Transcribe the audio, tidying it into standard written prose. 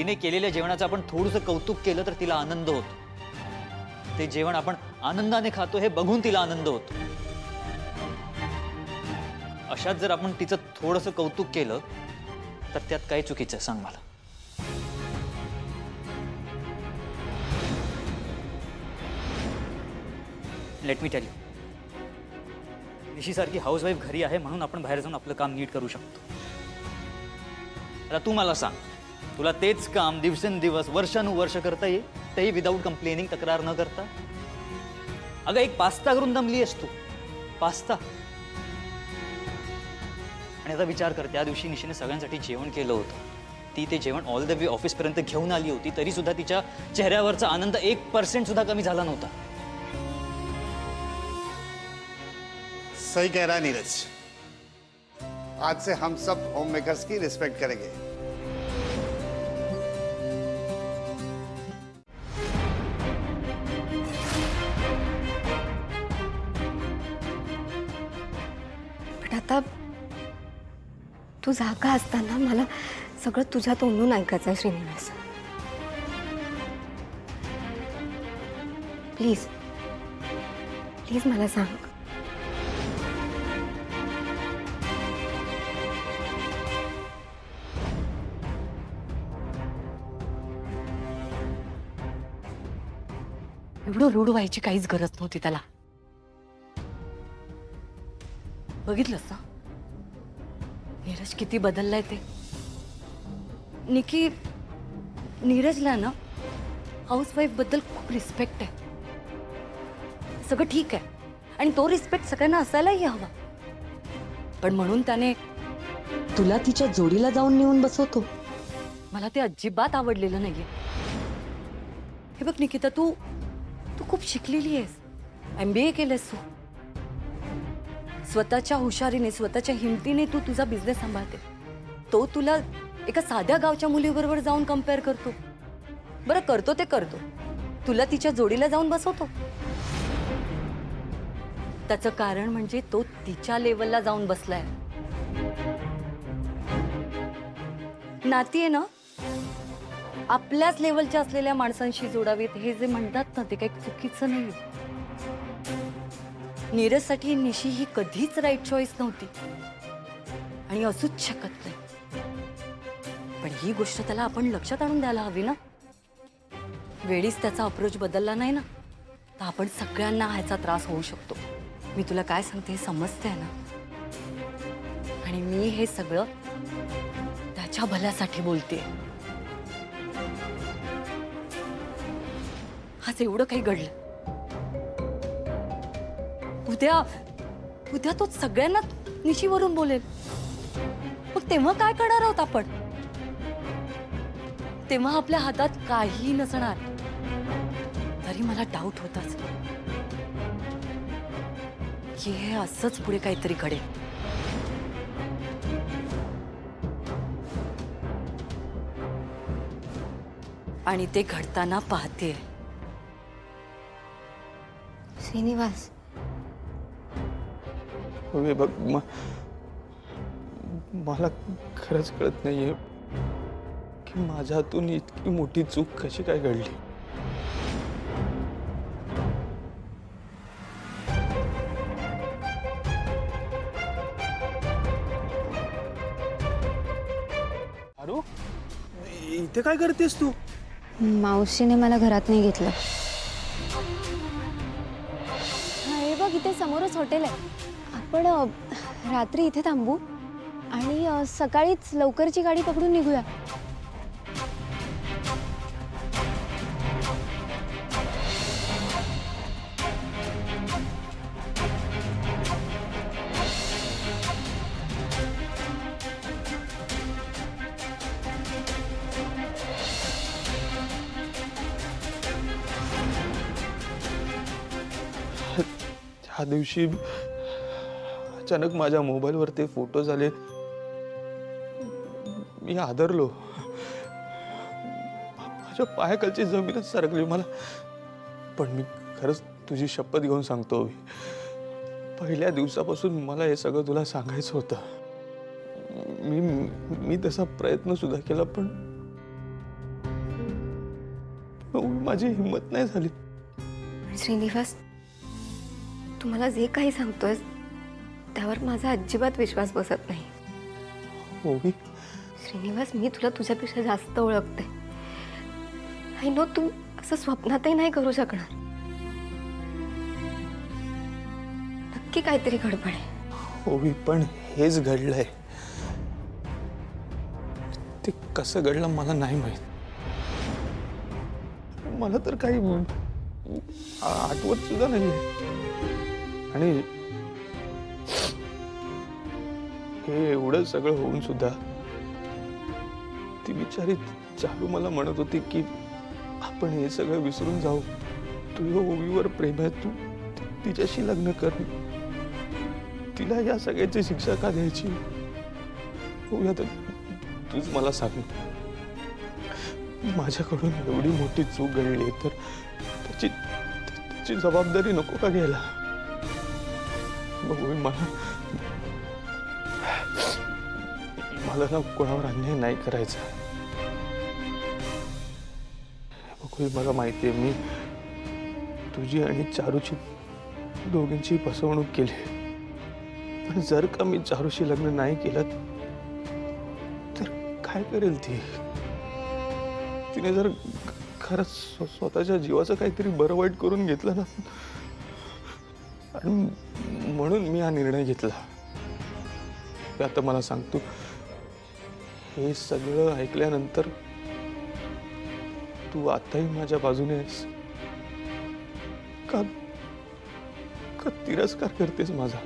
तिने केलेल्या जेवणाचं आपण थोडंसं कौतुक केलं तर तिला आनंद होतो। ते जेवण आपण आनंदाने खातो हे बघून तिला आनंद होतो। अशात जर आपण तिचं थोडंसं कौतुक केलं तर त्यात काय चुकीचं आहे सांग मला। लेट मी टेल यू, निशी सारखी हाऊसवाईफ घरी आहे म्हणून आपण बाहेर जाऊन आपलं काम नीट करू शकतो। आता तू मला सांग, तुला तेच काम दिवसेंदिवस वर्षानुवर्ष करता येईल, तेही विदाऊट कंप्लेनिंग, तक्रार न करता? अगं एक पास्ता करून दमली आहेस तू, पास्ता। आणि आता विचार कर, त्या दिवशी निशीने सगळ्यांसाठी जेवण केलं होतं, ती ते जेवण ऑल द वे ऑफिस पर्यंत घेऊन आली होती, तरी सुद्धा तिच्या चेहऱ्यावरचा आनंद 1% सुद्धा कमी झाला नव्हता। सही कह रहा है नीरज, आज से हम सब होम मेकर्स की रिस्पेक्ट करेंगे। पण आता तू जागा असताना मला सगळं तुझ्या तोंडून ऐकायचं आहे श्रीनिवास। प्लीज प्लीज मला सांग। एवढं रूढ व्हायची काहीच गरज नव्हती त्याला। बघितलंस ना नीरज किती बदललाय ते। निकी, नीरजला ना हाऊसवाईफ बद्दल खूप रिस्पेक्ट आहे, सगळं ठीक आहे, आणि तो रिस्पेक्ट सगळ्यांना असायलाही हवा। पण म्हणून त्याने तुला तिच्या जोडीला जाऊन नेऊन बसवतो, मला ते अजिबात आवडलेलं नाहीये। हे बघ निकिता, तू खूप शिकलेली आहेस, MBA केलंस तू, स्वतःच्या हुशारीने स्वतःच्या हिमतीने तू तुझा बिझनेस सांभाळते। तो तुला एका साध्या गावच्या मुलीबरोबर जाऊन कंपेअर करतो। बरं करतो ते करतो, तुला तिच्या जोडीला जाऊन बसवतो, त्याचं कारण म्हणजे तो तिच्या लेवलला जाऊन बसलाय। नाती आहे ना आपल्याच लेवलच्या असलेल्या माणसांशी जोडावीत, हे जे म्हणतात ना ते काही चुकीचं नाही। नीरजसाठी निशी ही कधीच राईट चॉईस नव्हती आणि असूच शकत नाही। पण ही गोष्ट त्याला आपण लक्षात आणून द्यायला हवी ना। वेळीच त्याचा अप्रोच बदलला नाही ना तर आपण सगळ्यांना ह्याचा त्रास होऊ शकतो। मी तुला काय सांगते हे समजते ना, आणि मी हे सगळं त्याच्या भल्यासाठी बोलते। आज एवढं काही घडलं, उद्या तो सगळ्यांना निशीवरून बोलेल, मग तेव्हा काय करणार आहोत आपण? तेव्हा आपल्या हातात काही नसणार। तरी मला डाऊट होताच की हे असंच पुढे काहीतरी घडेल। आणि ते घडताना पाहते। श्रीनिवास, हे बघ, मला खरंच कळत नाहीये की माझ्या हातून इतकी मोठी चूक कशी काय घडली। अरू, इथे काय करतेस तू? मावशीने मला घरात नाही घेतलं। हे बघ, इथे समोरच हॉटेल आहे, आपण रात्री इथे थांबू आणि सकाळीच लवकरची गाडी पकडून निघूया। त्या दिवशी अचानक माझ्या मोबाईलवर ते फोटोज आले, मी आदरलो, माझ्या पायाखालची जमीनच सरकली मला। पण मी खरंच तुझी शपथ घेऊन सांगतो, पहिल्या दिवसापासून मला हे सगळं तुला सांगायचं होतं। मी तसा प्रयत्न सुद्धा केला, माझी हिंमत नाही झाली. पण श्रीनिवास, तू मला जे काही सांगतोयस त्यावर माझा अजिबात विश्वास बसत नाही. ओवी, श्रीनिवास, मी तुला तुझ्यापेक्षा जास्त ओळखते. आय नो तू असं स्वप्नातही नाही करू शकणार. नक्की काहीतरी गडबड आहे. ओवी, पण हेच घडलंय. ते कसं घडलं मला नाही माहित. मला तर काही आठवत सुद्धा नाहीये. आणि हे एवढं सगळं होऊन सुद्धा ती बिचारी चालू मला म्हणत होती की आपण हे सगळं विसरून जाऊ. तुझ्या ओवीवर प्रेम आहे, तू तिच्याशी लग्न कर. तिला या सगळ्याची शिक्षा का द्यायची? ओवी, आता तूच मला सांग, माझ्याकडून एवढी मोठी चूक घडली तर त्याची जबाबदारी नको का घ्यायला? ओवी, मला ना कोणावर अन्याय नाही करायचा. ओवी, मला माहिती आहे मी तुझी आणि चारूची दोघींची फसवणूक केली. पण जर का मी चारूशी लग्न नाही केलं तर काय करेल ती? तिने जर खरंच स्वतःच्या जीवाचं काहीतरी बरं वाईट करून घेतलं ना, आणि म्हणून मी हा निर्णय घेतला. आता मला सांगतो, हे सगळं ऐकल्यानंतर तू आताही माझ्या बाजूने आहेस का तिरस्कार करतेस माझा?